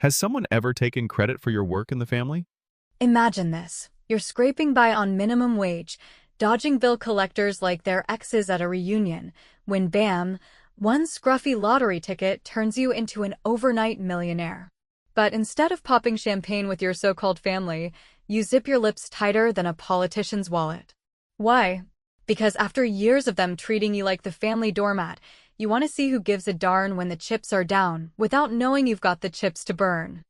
Has someone ever taken credit for your work in the family? Imagine this. You're scraping by on minimum wage, dodging bill collectors like their exes at a reunion, when bam, one scruffy lottery ticket turns you into an overnight millionaire. But instead of popping champagne with your so-called family, you zip your lips tighter than a politician's wallet. Why? Because after years of them treating you like the family doormat, you want to see who gives a darn when the chips are down, without knowing you've got the chips to burn.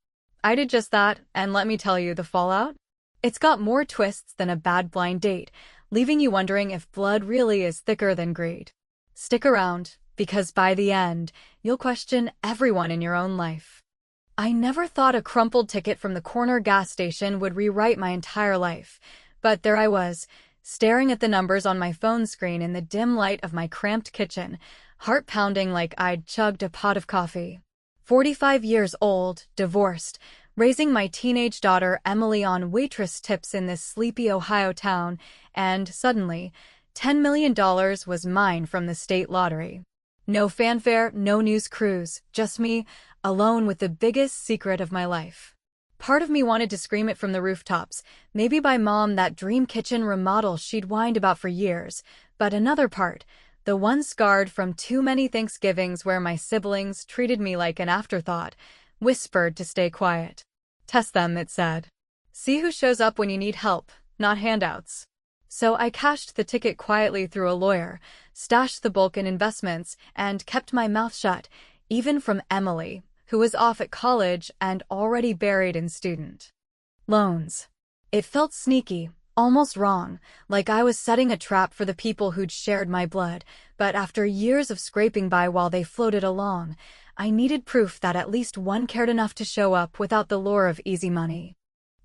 I did just that, and let me tell you the fallout? It's got more twists than a bad blind date, leaving you wondering if blood really is thicker than greed. Stick around, because by the end, you'll question everyone in your own life. I never thought a crumpled ticket from the corner gas station would rewrite my entire life, but there I was, staring at the numbers on my phone screen in the dim light of my cramped kitchen, heart pounding like I'd chugged a pot of coffee. 45 years old, divorced, raising my teenage daughter Emily on waitress tips in this sleepy Ohio town, and suddenly, $10 million was mine from the state lottery. No fanfare, no news crews, just me, alone with the biggest secret of my life. Part of me wanted to scream it from the rooftops, maybe buy Mom that dream kitchen remodel she'd whined about for years, but another part, the one scarred from too many Thanksgivings where my siblings treated me like an afterthought, whispered to stay quiet. Test them, it said. See who shows up when you need help, not handouts. So I cashed the ticket quietly through a lawyer, stashed the bulk in investments, and kept my mouth shut, even from Emily, who was off at college and already buried in student loans. It felt sneaky, almost wrong, like I was setting a trap for the people who'd shared my blood, but after years of scraping by while they floated along, I needed proof that at least one cared enough to show up without the lure of easy money.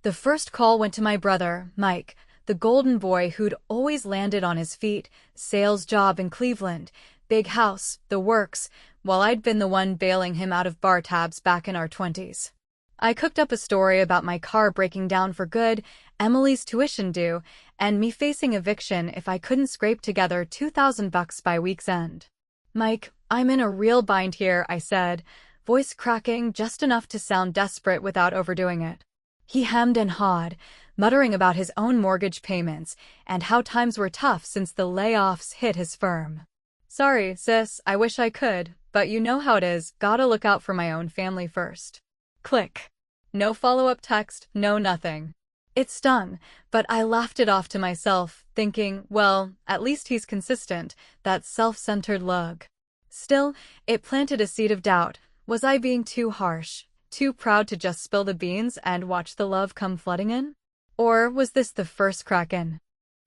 The first call went to my brother, Mike, the golden boy who'd always landed on his feet, sales job in Cleveland, big house, the works, while I'd been the one bailing him out of bar tabs back in our 20s. I cooked up a story about my car breaking down for good, Emily's tuition due, and me facing eviction if I couldn't scrape together $2,000 by week's end. Mike, I'm in a real bind here, I said, voice cracking just enough to sound desperate without overdoing it. He hemmed and hawed, muttering about his own mortgage payments and how times were tough since the layoffs hit his firm. Sorry, sis, I wish I could, but you know how it is, gotta look out for my own family first. Click. No follow-up text, no nothing. It stung, but I laughed it off to myself, thinking, well, at least he's consistent, that self-centered lug. Still, it planted a seed of doubt. Was I being too harsh, too proud to just spill the beans and watch the love come flooding in? Or was this the first crack in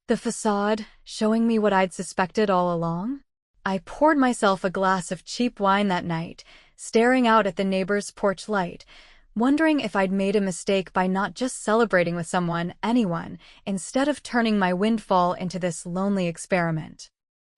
the facade, showing me what I'd suspected all along? I poured myself a glass of cheap wine that night, staring out at the neighbor's porch light, wondering if I'd made a mistake by not just celebrating with someone, anyone, instead of turning my windfall into this lonely experiment.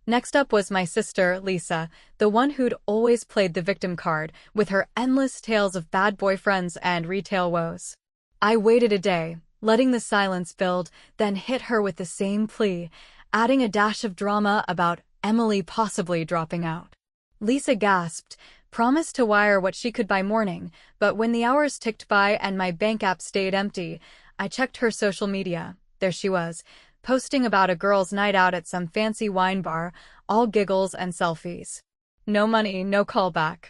Next up was my sister, Lisa, the one who'd always played the victim card, with her endless tales of bad boyfriends and retail woes. I waited a day, letting the silence build, then hit her with the same plea, adding a dash of drama about Emily possibly dropping out. Lisa gasped, promised to wire what she could by morning, but when the hours ticked by and my bank app stayed empty, I checked her social media. There she was, posting about a girls' night out at some fancy wine bar, all giggles and selfies. No money, no callback.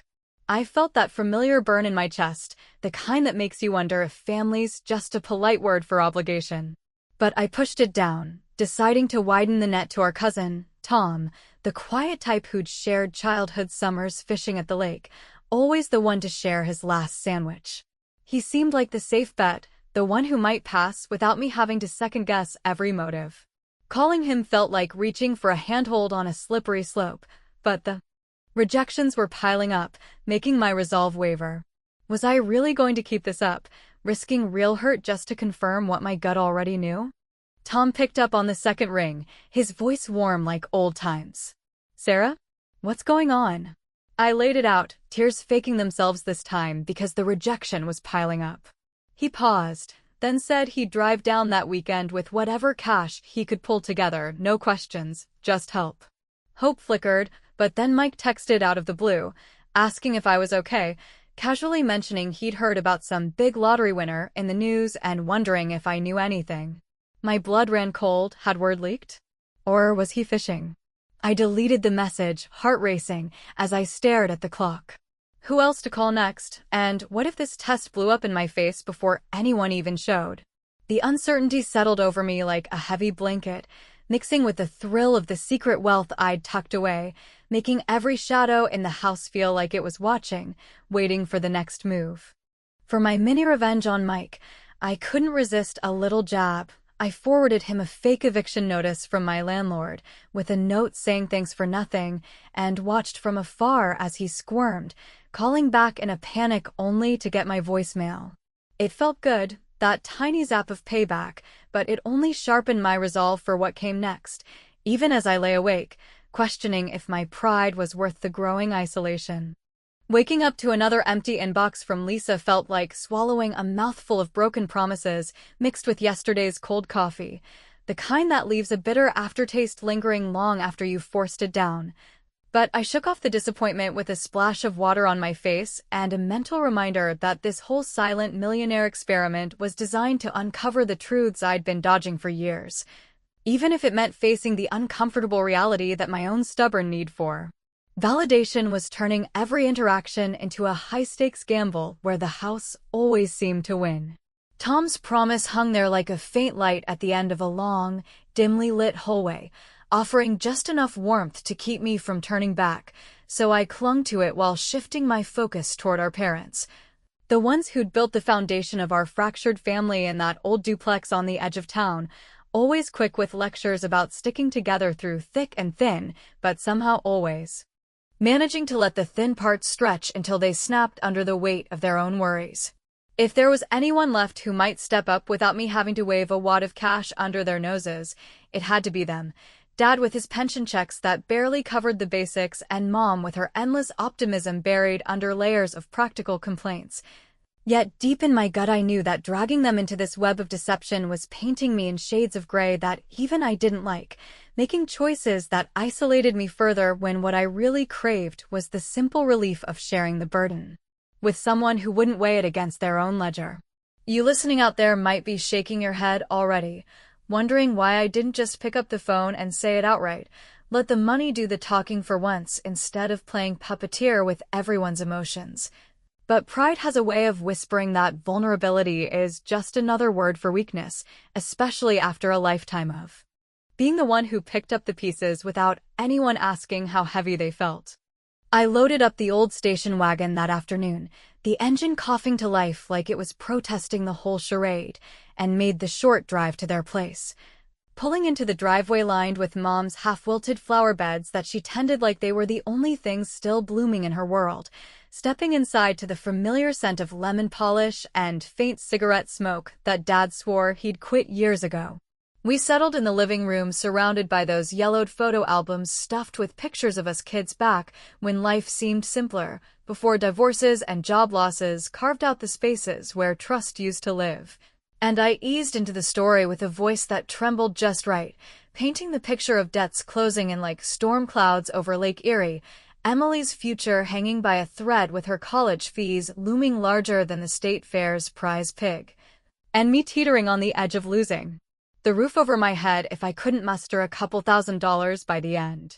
I felt that familiar burn in my chest, the kind that makes you wonder if family's just a polite word for obligation. But I pushed it down, deciding to widen the net to our cousin, Tom, the quiet type who'd shared childhood summers fishing at the lake, always the one to share his last sandwich. He seemed like the safe bet, the one who might pass without me having to second-guess every motive. Calling him felt like reaching for a handhold on a slippery slope, but the rejections were piling up, making my resolve waver. Was I really going to keep this up, risking real hurt just to confirm what my gut already knew? Tom picked up on the second ring, his voice warm like old times. Sarah? What's going on? I laid it out, tears faking themselves this time because the rejection was piling up. He paused, then said he'd drive down that weekend with whatever cash he could pull together, no questions, just help. Hope flickered, but then Mike texted out of the blue, asking if I was okay, casually mentioning he'd heard about some big lottery winner in the news and wondering if I knew anything. My blood ran cold. Had word leaked? Or was he fishing? I deleted the message, heart racing, as I stared at the clock. Who else to call next? And what if this test blew up in my face before anyone even showed? The uncertainty settled over me like a heavy blanket, mixing with the thrill of the secret wealth I'd tucked away, making every shadow in the house feel like it was watching, waiting for the next move. For my mini revenge on Mike, I couldn't resist a little jab. I forwarded him a fake eviction notice from my landlord, with a note saying thanks for nothing, and watched from afar as he squirmed, calling back in a panic only to get my voicemail. It felt good, that tiny zap of payback, but it only sharpened my resolve for what came next, even as I lay awake, questioning if my pride was worth the growing isolation. Waking up to another empty inbox from Lisa felt like swallowing a mouthful of broken promises mixed with yesterday's cold coffee, the kind that leaves a bitter aftertaste lingering long after you've forced it down. But I shook off the disappointment with a splash of water on my face and a mental reminder that this whole silent millionaire experiment was designed to uncover the truths I'd been dodging for years, even if it meant facing the uncomfortable reality that my own stubborn need for validation was turning every interaction into a high-stakes gamble where the house always seemed to win. Tom's promise hung there like a faint light at the end of a long, dimly lit hallway, offering just enough warmth to keep me from turning back, so I clung to it while shifting my focus toward our parents. The ones who'd built the foundation of our fractured family in that old duplex on the edge of town, always quick with lectures about sticking together through thick and thin, but somehow always managing to let the thin parts stretch until they snapped under the weight of their own worries. If there was anyone left who might step up without me having to wave a wad of cash under their noses, it had to be them. Dad with his pension checks that barely covered the basics, and Mom with her endless optimism buried under layers of practical complaints. Yet deep in my gut I knew that dragging them into this web of deception was painting me in shades of gray that even I didn't like, making choices that isolated me further when what I really craved was the simple relief of sharing the burden with someone who wouldn't weigh it against their own ledger. You listening out there might be shaking your head already, wondering why I didn't just pick up the phone and say it outright. Let the money do the talking for once instead of playing puppeteer with everyone's emotions. But pride has a way of whispering that vulnerability is just another word for weakness, especially after a lifetime of being the one who picked up the pieces without anyone asking how heavy they felt. I loaded up the old station wagon that afternoon, the engine coughing to life like it was protesting the whole charade, and made the short drive to their place. Pulling into the driveway lined with Mom's half-wilted flower beds that she tended like they were the only things still blooming in her world, stepping inside to the familiar scent of lemon polish and faint cigarette smoke that Dad swore he'd quit years ago. We settled in the living room surrounded by those yellowed photo albums stuffed with pictures of us kids back when life seemed simpler, before divorces and job losses carved out the spaces where trust used to live. And I eased into the story with a voice that trembled just right, painting the picture of debts closing in like storm clouds over Lake Erie, Emily's future hanging by a thread with her college fees looming larger than the state fair's prize pig, and me teetering on the edge of losing the roof over my head if I couldn't muster a couple $1,000s by the end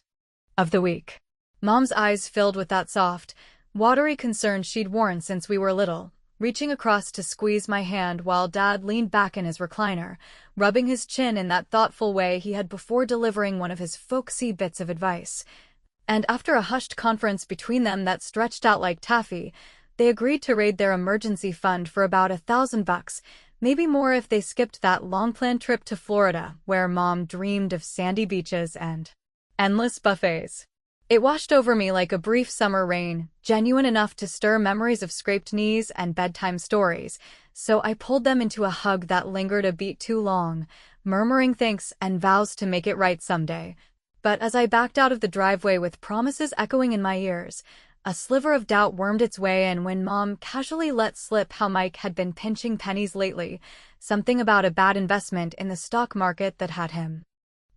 of the week. Mom's eyes filled with that soft, watery concern she'd worn since we were little, reaching across to squeeze my hand while Dad leaned back in his recliner, rubbing his chin in that thoughtful way he had before delivering one of his folksy bits of advice. And after a hushed conference between them that stretched out like taffy, they agreed to raid their emergency fund for about $1,000, maybe more if they skipped that long-planned trip to Florida, where Mom dreamed of sandy beaches and endless buffets. It washed over me like a brief summer rain, genuine enough to stir memories of scraped knees and bedtime stories, so I pulled them into a hug that lingered a beat too long, murmuring thanks and vows to make it right someday. But as I backed out of the driveway with promises echoing in my ears, a sliver of doubt wormed its way in when Mom casually let slip how Mike had been pinching pennies lately, something about a bad investment in the stock market that had him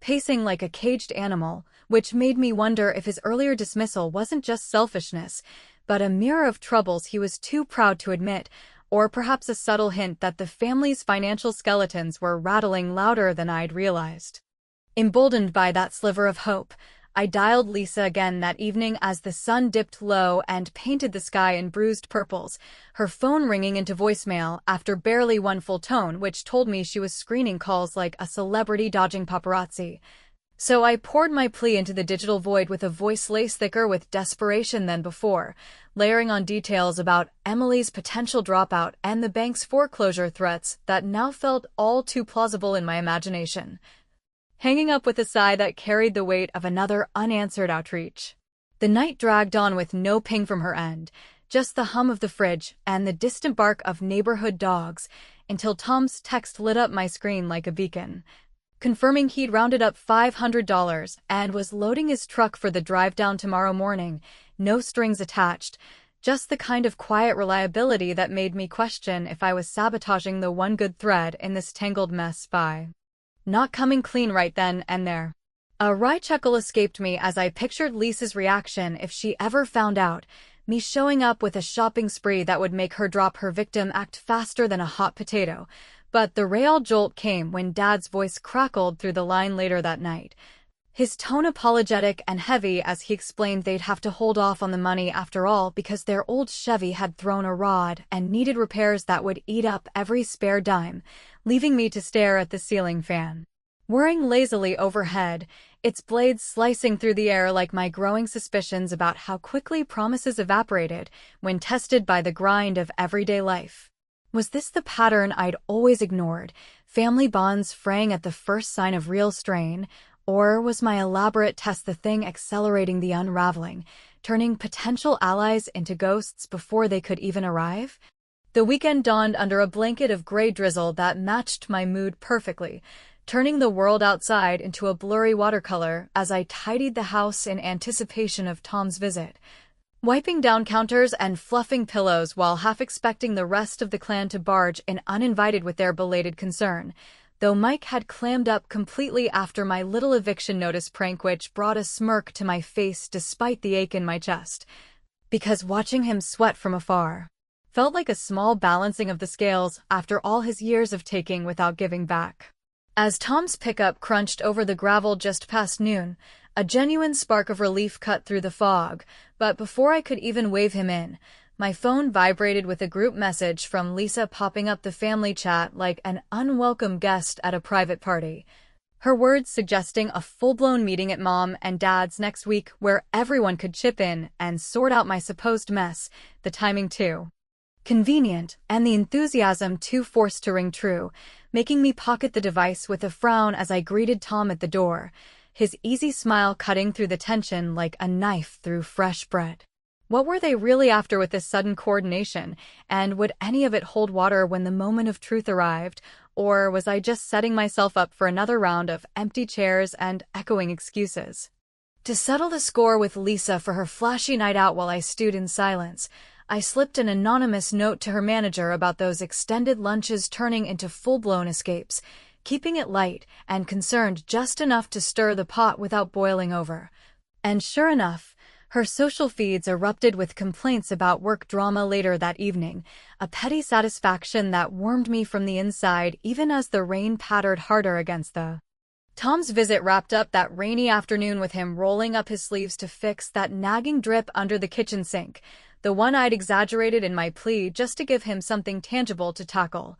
pacing like a caged animal, which made me wonder if his earlier dismissal wasn't just selfishness, but a mirror of troubles he was too proud to admit, or perhaps a subtle hint that the family's financial skeletons were rattling louder than I'd realized. Emboldened by that sliver of hope, I dialed Lisa again that evening as the sun dipped low and painted the sky in bruised purples, her phone ringing into voicemail after barely one full tone, which told me she was screening calls like a celebrity dodging paparazzi. So I poured my plea into the digital void with a voice lace thicker with desperation than before, layering on details about Emily's potential dropout and the bank's foreclosure threats that now felt all too plausible in my imagination. Hanging up with a sigh that carried the weight of another unanswered outreach. The night dragged on with no ping from her end, just the hum of the fridge and the distant bark of neighborhood dogs, until Tom's text lit up my screen like a beacon, confirming he'd rounded up $500 and was loading his truck for the drive down tomorrow morning, no strings attached, just the kind of quiet reliability that made me question if I was sabotaging the one good thread in this tangled mess by not coming clean right then and there. A wry chuckle escaped me as I pictured Lisa's reaction if she ever found out, me showing up with a shopping spree that would make her drop her victim act faster than a hot potato. But the real jolt came when Dad's voice crackled through the line later that night, his tone apologetic and heavy as he explained they'd have to hold off on the money after all because their old Chevy had thrown a rod and needed repairs that would eat up every spare dime, leaving me to stare at the ceiling fan, whirring lazily overhead, its blades slicing through the air like my growing suspicions about how quickly promises evaporated when tested by the grind of everyday life. Was this the pattern I'd always ignored, family bonds fraying at the first sign of real strain, or was my elaborate test the thing accelerating the unraveling, turning potential allies into ghosts before they could even arrive? The weekend dawned under a blanket of gray drizzle that matched my mood perfectly, turning the world outside into a blurry watercolor as I tidied the house in anticipation of Tom's visit, wiping down counters and fluffing pillows while half expecting the rest of the clan to barge in uninvited with their belated concern, though Mike had clammed up completely after my little eviction notice prank, which brought a smirk to my face despite the ache in my chest, because watching him sweat from afar felt like a small balancing of the scales after all his years of taking without giving back. As Tom's pickup crunched over the gravel just past noon, a genuine spark of relief cut through the fog, but before I could even wave him in, my phone vibrated with a group message from Lisa popping up the family chat like an unwelcome guest at a private party, her words suggesting a full-blown meeting at Mom and Dad's next week where everyone could chip in and sort out my supposed mess, the timing too convenient, and the enthusiasm too forced to ring true, making me pocket the device with a frown as I greeted Tom at the door, his easy smile cutting through the tension like a knife through fresh bread. What were they really after with this sudden coordination, and would any of it hold water when the moment of truth arrived, or was I just setting myself up for another round of empty chairs and echoing excuses? To settle the score with Lisa for her flashy night out while I stewed in silence, I slipped an anonymous note to her manager about those extended lunches turning into full-blown escapes, keeping it light and concerned just enough to stir the pot without boiling over. And sure enough, her social feeds erupted with complaints about work drama later that evening, a petty satisfaction that warmed me from the inside even as the rain pattered harder against the. Tom's visit wrapped up that rainy afternoon with him rolling up his sleeves to fix that nagging drip under the kitchen sink, the one I'd exaggerated in my plea just to give him something tangible to tackle.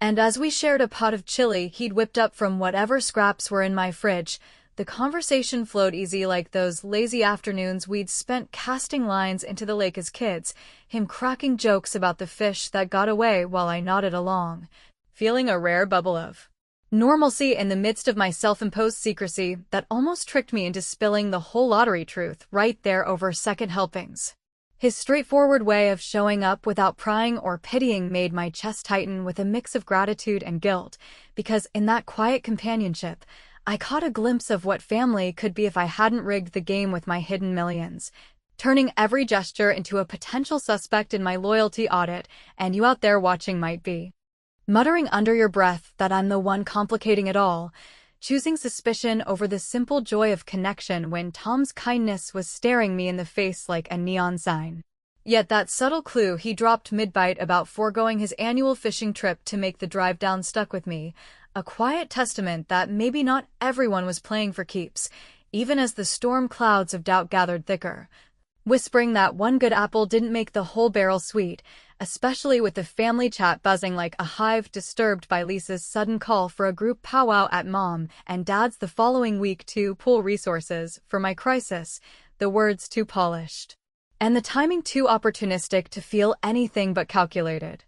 And as we shared a pot of chili he'd whipped up from whatever scraps were in my fridge, the conversation flowed easy like those lazy afternoons we'd spent casting lines into the lake as kids, him cracking jokes about the fish that got away while I nodded along, feeling a rare bubble of normalcy in the midst of my self-imposed secrecy that almost tricked me into spilling the whole lottery truth right there over second helpings. His straightforward way of showing up without prying or pitying made my chest tighten with a mix of gratitude and guilt, because in that quiet companionship, I caught a glimpse of what family could be if I hadn't rigged the game with my hidden millions, turning every gesture into a potential suspect in my loyalty audit, and you out there watching might be muttering under your breath that I'm the one complicating it all, choosing suspicion over the simple joy of connection when Tom's kindness was staring me in the face like a neon sign. Yet that subtle clue he dropped mid-bite about foregoing his annual fishing trip to make the drive down stuck with me, a quiet testament that maybe not everyone was playing for keeps, even as the storm clouds of doubt gathered thicker, whispering that one good apple didn't make the whole barrel sweet, especially with the family chat buzzing like a hive disturbed by Lisa's sudden call for a group powwow at Mom and Dad's the following week to pool resources for my crisis, the words too polished, and the timing too opportunistic to feel anything but calculated.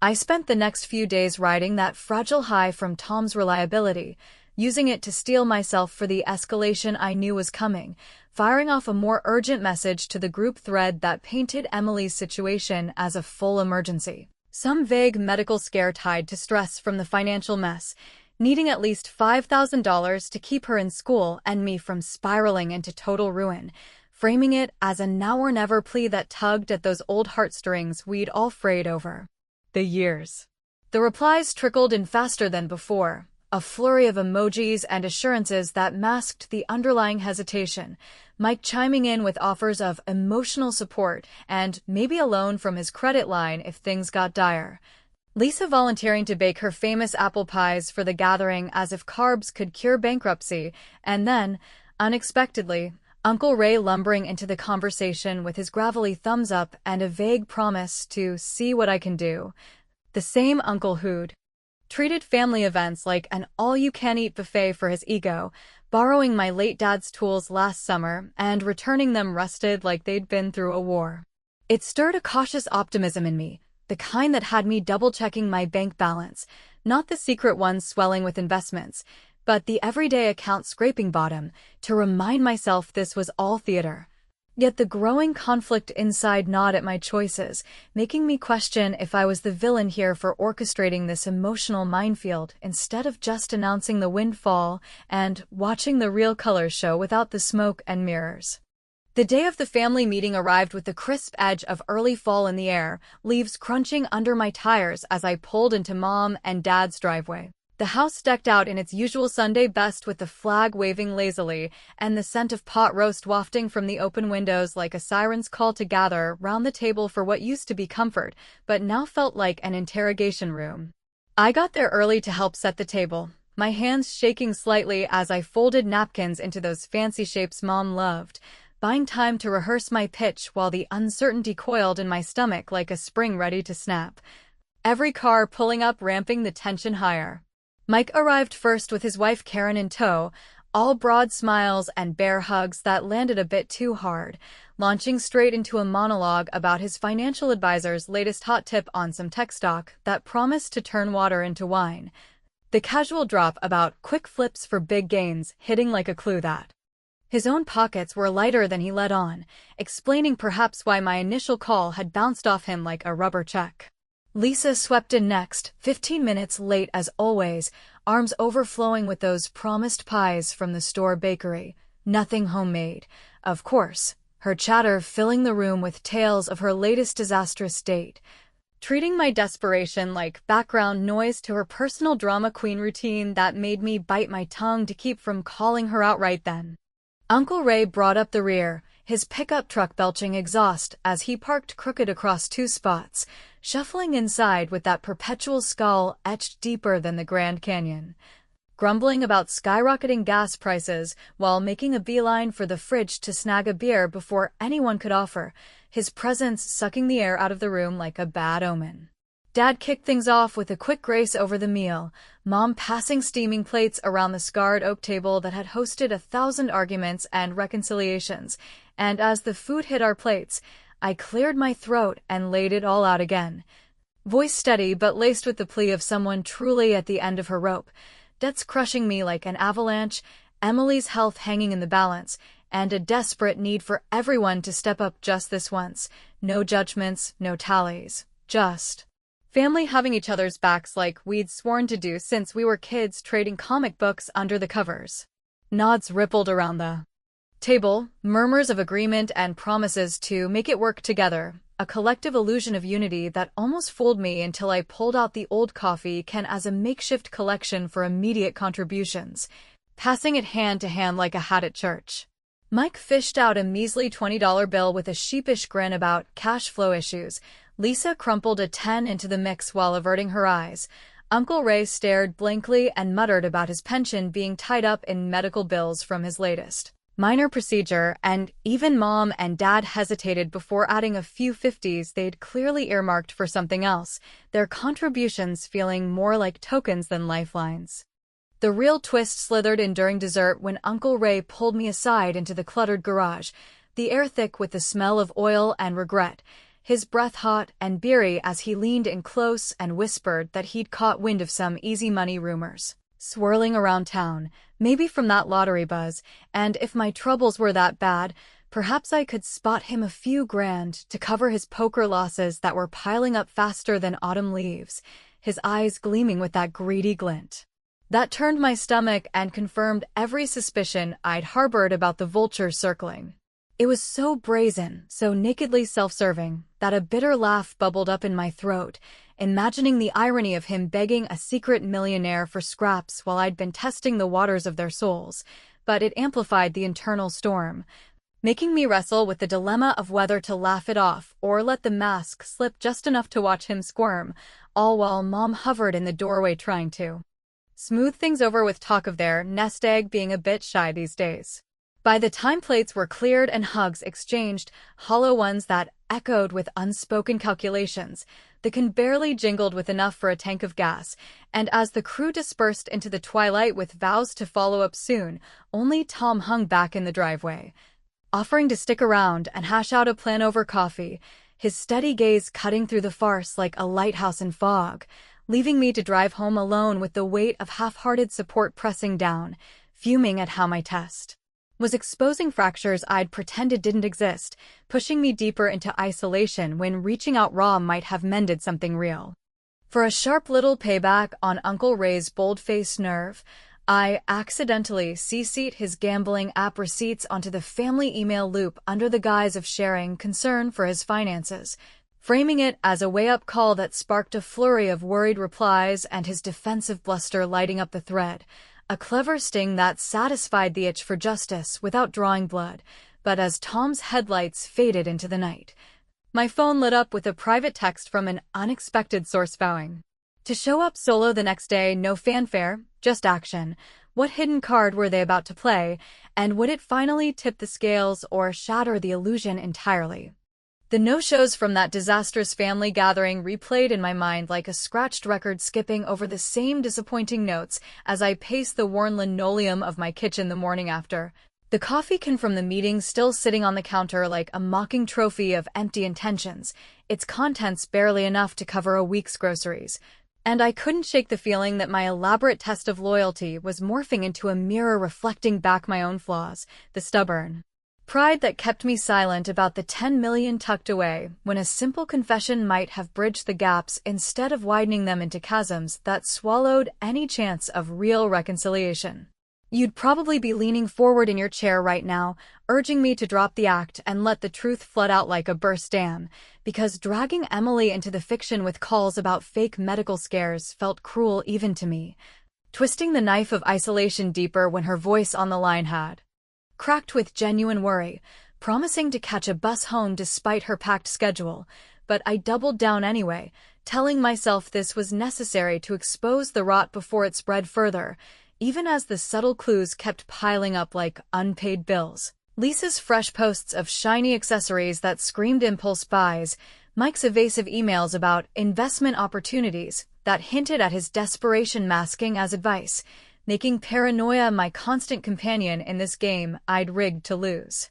I spent the next few days riding that fragile high from Tom's reliability, using it to steel myself for the escalation I knew was coming, firing off a more urgent message to the group thread that painted Emily's situation as a full emergency. Some vague medical scare tied to stress from the financial mess, needing at least $5,000 to keep her in school and me from spiraling into total ruin, framing it as a now or never plea that tugged at those old heartstrings we'd all frayed over the years. The replies trickled in faster than before, a flurry of emojis and assurances that masked the underlying hesitation, Mike chiming in with offers of emotional support and maybe a loan from his credit line if things got dire. Lisa volunteering to bake her famous apple pies for the gathering as if carbs could cure bankruptcy, and then, unexpectedly, Uncle Ray lumbering into the conversation with his gravelly thumbs up and a vague promise to see what I can do. The same uncle who'd treated family events like an all-you-can-eat buffet for his ego, borrowing my late dad's tools last summer and returning them rusted like they'd been through a war. It stirred a cautious optimism in me, the kind that had me double-checking my bank balance, not the secret ones swelling with investments, but the everyday account scraping bottom, to remind myself this was all theater. Yet the growing conflict inside gnawed at my choices, making me question if I was the villain here for orchestrating this emotional minefield instead of just announcing the windfall and watching the real colors show without the smoke and mirrors. The day of the family meeting arrived with the crisp edge of early fall in the air, leaves crunching under my tires as I pulled into Mom and Dad's driveway. The house decked out in its usual Sunday best with the flag waving lazily and the scent of pot roast wafting from the open windows like a siren's call to gather round the table for what used to be comfort, but now felt like an interrogation room. I got there early to help set the table, my hands shaking slightly as I folded napkins into those fancy shapes Mom loved, buying time to rehearse my pitch while the uncertainty coiled in my stomach like a spring ready to snap. Every car pulling up, ramping the tension higher. Mike arrived first with his wife Karen in tow, all broad smiles and bear hugs that landed a bit too hard, launching straight into a monologue about his financial advisor's latest hot tip on some tech stock that promised to turn water into wine. The casual drop about quick flips for big gains hitting like a clue that his own pockets were lighter than he let on, explaining perhaps why my initial call had bounced off him like a rubber check. Lisa swept in next, 15 minutes late as always, arms overflowing with those promised pies from the store bakery, nothing homemade, of course, her chatter filling the room with tales of her latest disastrous date, treating my desperation like background noise to her personal drama queen routine that made me bite my tongue to keep from calling her out right then. Uncle Ray brought up the rear, his pickup truck belching exhaust as he parked crooked across two spots, shuffling inside with that perpetual scowl etched deeper than the Grand Canyon, grumbling about skyrocketing gas prices while making a beeline for the fridge to snag a beer before anyone could offer, his presence sucking the air out of the room like a bad omen. Dad kicked things off with a quick grace over the meal, Mom passing steaming plates around the scarred oak table that had hosted 1,000 arguments and reconciliations, and as the food hit our plates, I cleared my throat and laid it all out again. Voice steady but laced with the plea of someone truly at the end of her rope, debts crushing me like an avalanche, Emily's health hanging in the balance, and a desperate need for everyone to step up just this once. No judgments, no tallies, just family having each other's backs like we'd sworn to do since we were kids trading comic books under the covers. Nods rippled around the table, murmurs of agreement and promises to make it work together, a collective illusion of unity that almost fooled me until I pulled out the old coffee can as a makeshift collection for immediate contributions, passing it hand to hand like a hat at church. Mike fished out a measly $20 bill with a sheepish grin about cash flow issues. Lisa crumpled a 10 into the mix while averting her eyes. Uncle Ray stared blankly and muttered about his pension being tied up in medical bills from his latest minor procedure, and even Mom and Dad hesitated before adding a few 50s they'd clearly earmarked for something else, their contributions feeling more like tokens than lifelines. The real twist slithered in during dessert when Uncle Ray pulled me aside into the cluttered garage, the air thick with the smell of oil and regret, his breath hot and beery as he leaned in close and whispered that he'd caught wind of some easy money rumors swirling around town, maybe from that lottery buzz, and if my troubles were that bad, perhaps I could spot him a few grand to cover his poker losses that were piling up faster than autumn leaves, his eyes gleaming with that greedy glint. That turned my stomach and confirmed every suspicion I'd harbored about the vultures circling. It was so brazen, so nakedly self-serving, that a bitter laugh bubbled up in my throat, imagining the irony of him begging a secret millionaire for scraps while I'd been testing the waters of their souls, but it amplified the internal storm, making me wrestle with the dilemma of whether to laugh it off or let the mask slip just enough to watch him squirm, all while Mom hovered in the doorway trying to smooth things over with talk of their nest egg being a bit shy these days. By the time plates were cleared and hugs exchanged, hollow ones that echoed with unspoken calculations, the can barely jingled with enough for a tank of gas, and as the crew dispersed into the twilight with vows to follow up soon, only Tom hung back in the driveway, offering to stick around and hash out a plan over coffee, his steady gaze cutting through the farce like a lighthouse in fog, leaving me to drive home alone with the weight of half-hearted support pressing down, fuming at how my test was exposing fractures I'd pretended didn't exist, pushing me deeper into isolation when reaching out raw might have mended something real. For a sharp little payback on Uncle Ray's bold-faced nerve, I accidentally CC'd his gambling app receipts onto the family email loop under the guise of sharing concern for his finances, framing it as a way-up call that sparked a flurry of worried replies and his defensive bluster lighting up the thread. A clever sting that satisfied the itch for justice without drawing blood, but as Tom's headlights faded into the night, my phone lit up with a private text from an unexpected source vowing to show up solo the next day, no fanfare, just action. What hidden card were they about to play, and would it finally tip the scales or shatter the illusion entirely? The no-shows from that disastrous family gathering replayed in my mind like a scratched record skipping over the same disappointing notes as I paced the worn linoleum of my kitchen the morning after, the coffee can from the meeting still sitting on the counter like a mocking trophy of empty intentions, its contents barely enough to cover a week's groceries. And I couldn't shake the feeling that my elaborate test of loyalty was morphing into a mirror reflecting back my own flaws, the stubborn pride that kept me silent about the 10 million tucked away when a simple confession might have bridged the gaps instead of widening them into chasms that swallowed any chance of real reconciliation. You'd probably be leaning forward in your chair right now, urging me to drop the act and let the truth flood out like a burst dam, because dragging Emily into the fiction with calls about fake medical scares felt cruel even to me, twisting the knife of isolation deeper when her voice on the line had cracked with genuine worry, promising to catch a bus home despite her packed schedule, but I doubled down anyway, telling myself this was necessary to expose the rot before it spread further, even as the subtle clues kept piling up like unpaid bills. Lisa's fresh posts of shiny accessories that screamed impulse buys, Mike's evasive emails about investment opportunities that hinted at his desperation masking as advice, making paranoia my constant companion in this game I'd rigged to lose.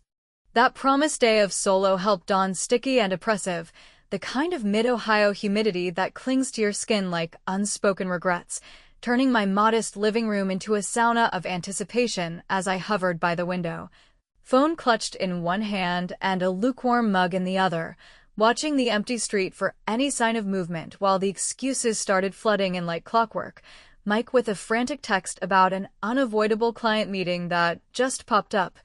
That promised day of solo helped dawn sticky and oppressive, the kind of mid-Ohio humidity that clings to your skin like unspoken regrets, turning my modest living room into a sauna of anticipation as I hovered by the window, phone clutched in one hand and a lukewarm mug in the other, watching the empty street for any sign of movement while the excuses started flooding in like clockwork, Mike with a frantic text about an unavoidable client meeting that just popped up,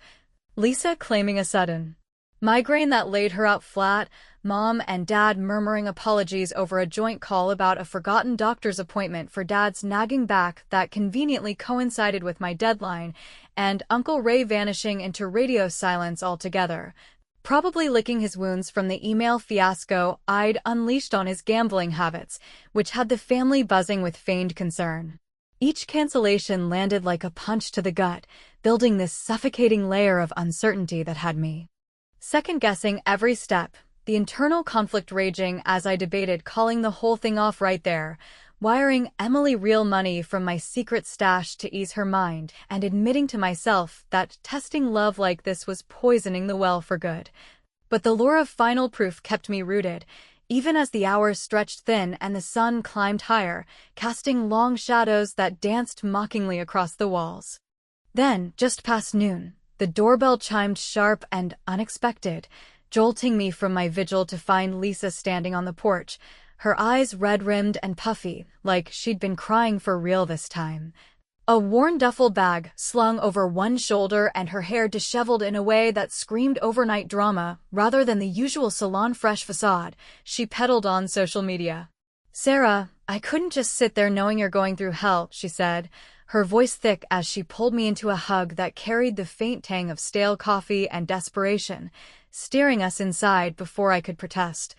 Lisa claiming a sudden migraine that laid her out flat, Mom and Dad murmuring apologies over a joint call about a forgotten doctor's appointment for Dad's nagging back that conveniently coincided with my deadline, and Uncle Ray vanishing into radio silence altogether, probably licking his wounds from the email fiasco I'd unleashed on his gambling habits, which had the family buzzing with feigned concern. Each cancellation landed like a punch to the gut, building this suffocating layer of uncertainty that had me second-guessing every step, the internal conflict raging as I debated calling the whole thing off right there, wiring Emily real money from my secret stash to ease her mind, and admitting to myself that testing love like this was poisoning the well for good. But the lure of final proof kept me rooted, even as the hours stretched thin and the sun climbed higher, casting long shadows that danced mockingly across the walls. Then, just past noon, the doorbell chimed sharp and unexpected, jolting me from my vigil to find Lisa standing on the porch, her eyes red-rimmed and puffy, like she'd been crying for real this time. A worn duffel bag slung over one shoulder and her hair disheveled in a way that screamed overnight drama rather than the usual salon-fresh facade she peddled on social media. "Sarah, I couldn't just sit there knowing you're going through hell," she said, her voice thick as she pulled me into a hug that carried the faint tang of stale coffee and desperation, steering us inside before I could protest,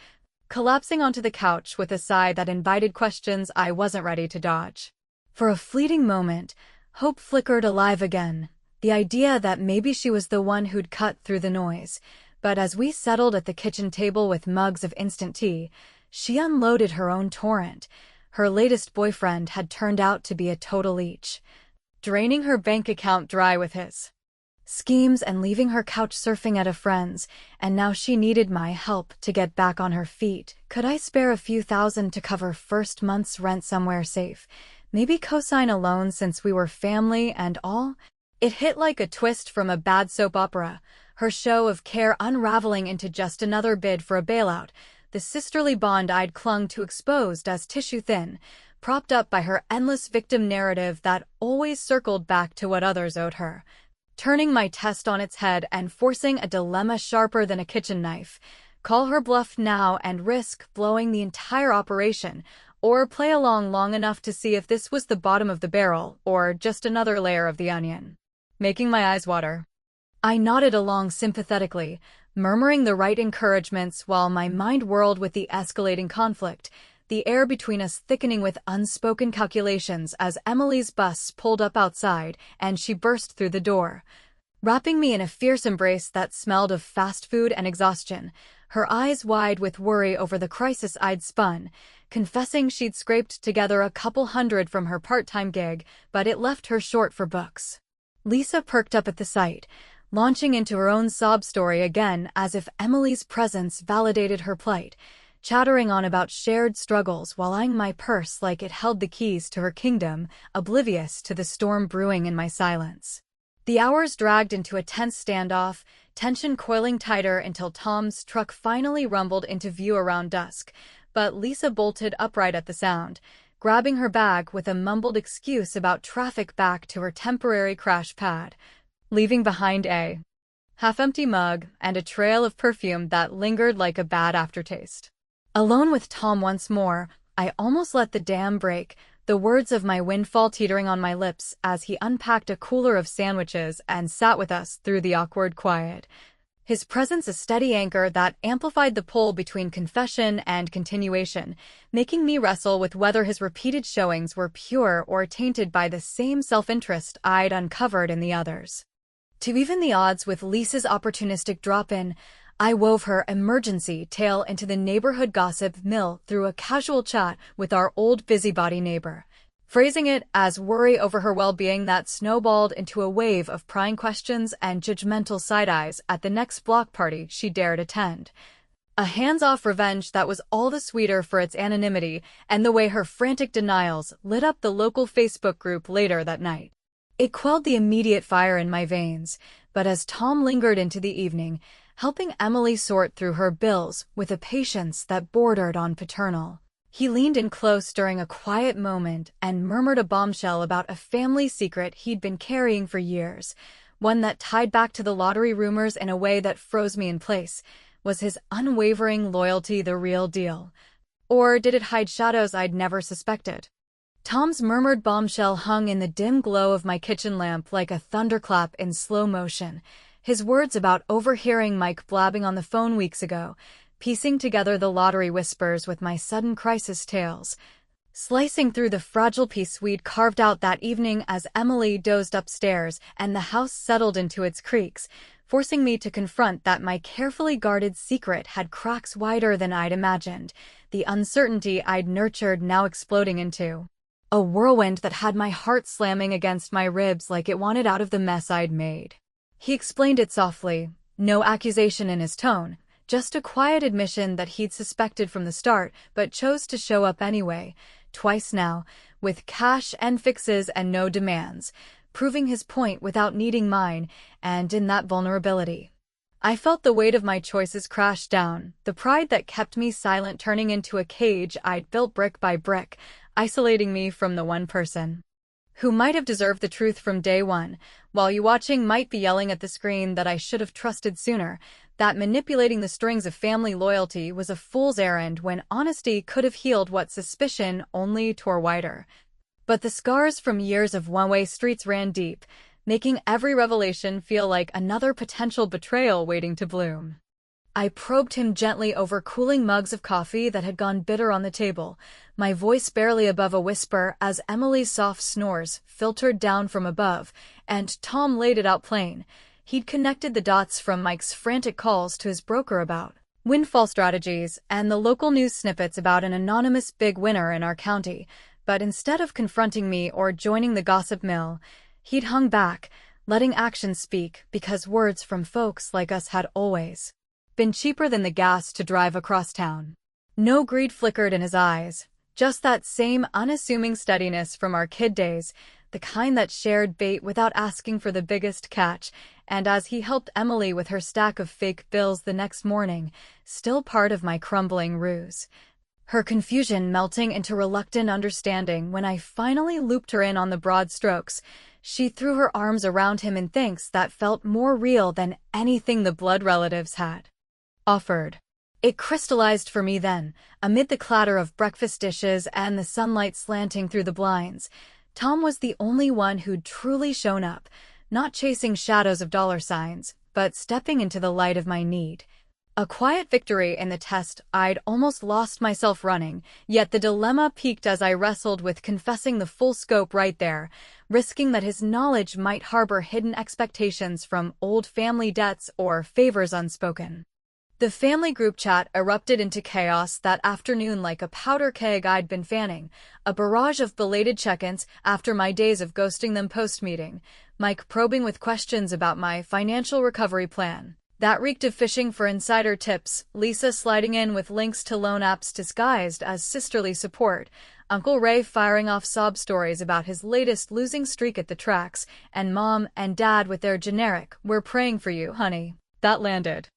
collapsing onto the couch with a sigh that invited questions I wasn't ready to dodge. For a fleeting moment, hope flickered alive again, the idea that maybe she was the one who'd cut through the noise. But as we settled at the kitchen table with mugs of instant tea, she unloaded her own torrent. Her latest boyfriend had turned out to be a total leech, draining her bank account dry with his schemes and leaving her couch surfing at a friend's, and now she needed my help to get back on her feet. Could I spare a few thousand to cover first month's rent somewhere safe? Maybe co-sign a loan since we were family and all? It hit like a twist from a bad soap opera, her show of care unraveling into just another bid for a bailout, the sisterly bond I'd clung to exposed as tissue thin, propped up by her endless victim narrative that always circled back to what others owed her, turning my test on its head and forcing a dilemma sharper than a kitchen knife. Call her bluff now and risk blowing the entire operation, or play along long enough to see if this was the bottom of the barrel or just another layer of the onion. Making my eyes water, I nodded along sympathetically, murmuring the right encouragements while my mind whirled with the escalating conflict, the air between us thickening with unspoken calculations as Emily's bus pulled up outside and she burst through the door, wrapping me in a fierce embrace that smelled of fast food and exhaustion, her eyes wide with worry over the crisis I'd spun, confessing she'd scraped together a couple hundred from her part-time gig, but it left her short for books. Lisa perked up at the sight, launching into her own sob story again as if Emily's presence validated her plight, chattering on about shared struggles while eyeing my purse like it held the keys to her kingdom, oblivious to the storm brewing in my silence. The hours dragged into a tense standoff, tension coiling tighter until Tom's truck finally rumbled into view around dusk, but Lisa bolted upright at the sound, grabbing her bag with a mumbled excuse about traffic back to her temporary crash pad, leaving behind a half-empty mug and a trail of perfume that lingered like a bad aftertaste. Alone with Tom once more, I almost let the dam break, the words of my windfall teetering on my lips as he unpacked a cooler of sandwiches and sat with us through the awkward quiet. His presence a steady anchor that amplified the pull between confession and continuation, making me wrestle with whether his repeated showings were pure or tainted by the same self-interest I'd uncovered in the others. To even the odds with Lisa's opportunistic drop-in, I wove her emergency tale into the neighborhood gossip mill through a casual chat with our old busybody neighbor, phrasing it as worry over her well-being that snowballed into a wave of prying questions and judgmental side-eyes at the next block party she dared attend. A hands-off revenge that was all the sweeter for its anonymity and the way her frantic denials lit up the local Facebook group later that night. It quelled the immediate fire in my veins, but as Tom lingered into the evening, helping Emily sort through her bills with a patience that bordered on paternal, he leaned in close during a quiet moment and murmured a bombshell about a family secret he'd been carrying for years, one that tied back to the lottery rumors in a way that froze me in place. Was his unwavering loyalty the real deal? Or did it hide shadows I'd never suspected? Tom's murmured bombshell hung in the dim glow of my kitchen lamp like a thunderclap in slow motion. His words about overhearing Mike blabbing on the phone weeks ago, piecing together the lottery whispers with my sudden crisis tales. Slicing through the fragile peace we'd carved out that evening as Emily dozed upstairs and the house settled into its creaks, forcing me to confront that my carefully guarded secret had cracks wider than I'd imagined, the uncertainty I'd nurtured now exploding into a whirlwind that had my heart slamming against my ribs like it wanted out of the mess I'd made. He explained it softly, no accusation in his tone, just a quiet admission that he'd suspected from the start but chose to show up anyway, twice now, with cash and fixes and no demands, proving his point without needing mine, and in that vulnerability, I felt the weight of my choices crash down, the pride that kept me silent turning into a cage I'd built brick by brick, isolating me from the one person who might have deserved the truth from day one, while you watching might be yelling at the screen that I should have trusted sooner, that manipulating the strings of family loyalty was a fool's errand when honesty could have healed what suspicion only tore wider. But the scars from years of one-way streets ran deep, making every revelation feel like another potential betrayal waiting to bloom. I probed him gently over cooling mugs of coffee that had gone bitter on the table, my voice barely above a whisper as Emily's soft snores filtered down from above, and Tom laid it out plain. He'd connected the dots from Mike's frantic calls to his broker about windfall strategies and the local news snippets about an anonymous big winner in our county, but instead of confronting me or joining the gossip mill, he'd hung back, letting actions speak because words from folks like us had always been cheaper than the gas to drive across town. No greed flickered in his eyes, just that same unassuming steadiness from our kid days, the kind that shared bait without asking for the biggest catch, and as he helped Emily with her stack of fake bills the next morning, still part of my crumbling ruse. Her confusion melting into reluctant understanding when I finally looped her in on the broad strokes. She threw her arms around him in thanks that felt more real than anything the blood relatives had offered. It crystallized for me then, amid the clatter of breakfast dishes and the sunlight slanting through the blinds. Tom was the only one who'd truly shown up, not chasing shadows of dollar signs, but stepping into the light of my need. A quiet victory in the test I'd almost lost myself running, yet the dilemma peaked as I wrestled with confessing the full scope right there, risking that his knowledge might harbor hidden expectations from old family debts or favors unspoken. The family group chat erupted into chaos that afternoon like a powder keg I'd been fanning, a barrage of belated check-ins after my days of ghosting them post-meeting, Mike probing with questions about my financial recovery plan. That reeked of fishing for insider tips, Lisa sliding in with links to loan apps disguised as sisterly support, Uncle Ray firing off sob stories about his latest losing streak at the tracks, and Mom and Dad with their generic, "We're praying for you, honey." That landed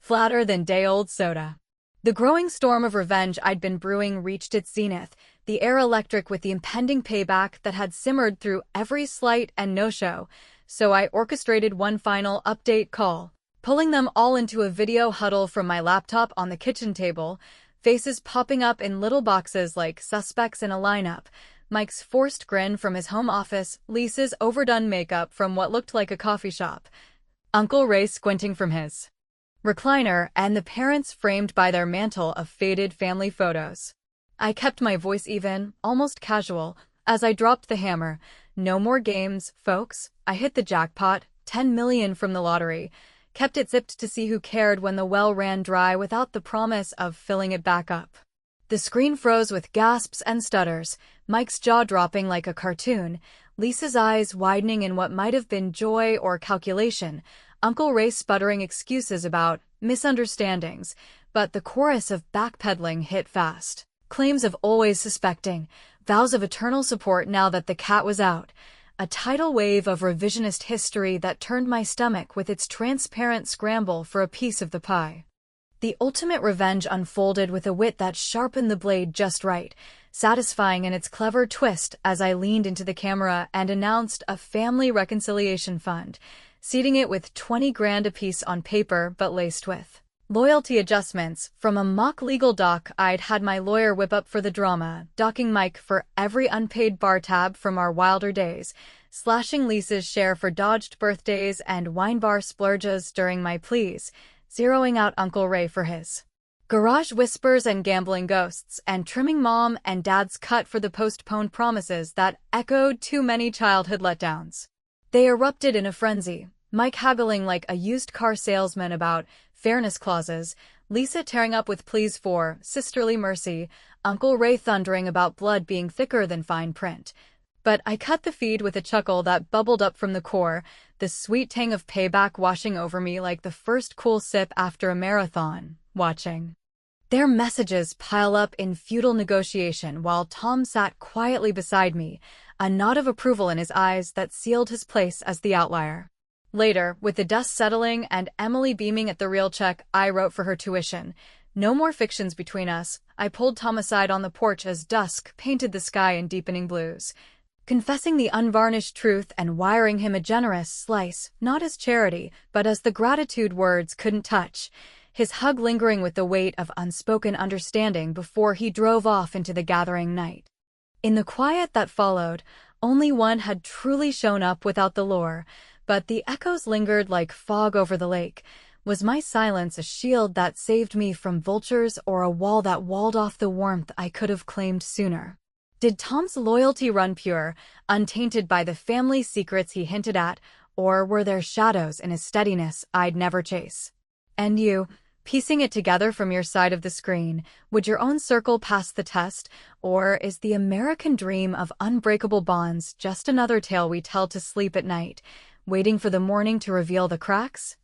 flatter than day-old soda. The growing storm of revenge I'd been brewing reached its zenith, the air electric with the impending payback that had simmered through every slight and no-show, so I orchestrated one final update call, pulling them all into a video huddle from my laptop on the kitchen table, faces popping up in little boxes like suspects in a lineup, Mike's forced grin from his home office, Lisa's overdone makeup from what looked like a coffee shop, Uncle Ray squinting from his recliner, and the parents framed by their mantle of faded family photos. I kept my voice even, almost casual, as I dropped the hammer. No more games, folks. I hit the jackpot, 10 million from the lottery. Kept it zipped to see who cared when the well ran dry without the promise of filling it back up. The screen froze with gasps and stutters, Mike's jaw dropping like a cartoon, Lisa's eyes widening in what might have been joy or calculation, Uncle Ray sputtering excuses about misunderstandings, but the chorus of backpedaling hit fast. Claims of always suspecting, vows of eternal support now that the cat was out. A tidal wave of revisionist history that turned my stomach with its transparent scramble for a piece of the pie. The ultimate revenge unfolded with a wit that sharpened the blade just right, satisfying in its clever twist as I leaned into the camera and announced a family reconciliation fund, seeding it with 20 grand apiece on paper but laced with Loyalty adjustments. From a mock legal doc I'd had my lawyer whip up for the drama, docking Mike for every unpaid bar tab from our wilder days, slashing Lisa's share for dodged birthdays and wine bar splurges during my pleas, zeroing out Uncle Ray for his garage whispers and gambling ghosts, and trimming Mom and Dad's cut for the postponed promises that echoed too many childhood letdowns. They erupted in a frenzy, Mike haggling like a used car salesman about fairness clauses, Lisa tearing up with pleas for sisterly mercy, Uncle Ray thundering about blood being thicker than fine print. But I cut the feed with a chuckle that bubbled up from the core, the sweet tang of payback washing over me like the first cool sip after a marathon, watching their messages pile up in futile negotiation while Tom sat quietly beside me, a nod of approval in his eyes that sealed his place as the outlier. Later, with the dust settling and Emily beaming at the real check I wrote for her tuition, no more fictions between us, I pulled Tom aside on the porch as dusk painted the sky in deepening blues, confessing the unvarnished truth and wiring him a generous slice, not as charity, but as the gratitude words couldn't touch, his hug lingering with the weight of unspoken understanding before he drove off into the gathering night. In the quiet that followed, only one had truly shown up without the lure, but the echoes lingered like fog over the lake. Was my silence a shield that saved me from vultures or a wall that walled off the warmth I could have claimed sooner? Did Tom's loyalty run pure, untainted by the family secrets he hinted at, or were there shadows in his steadiness I'd never chase? And you, piecing it together from your side of the screen, would your own circle pass the test, or is the American dream of unbreakable bonds just another tale we tell to sleep at night, waiting for the morning to reveal the cracks?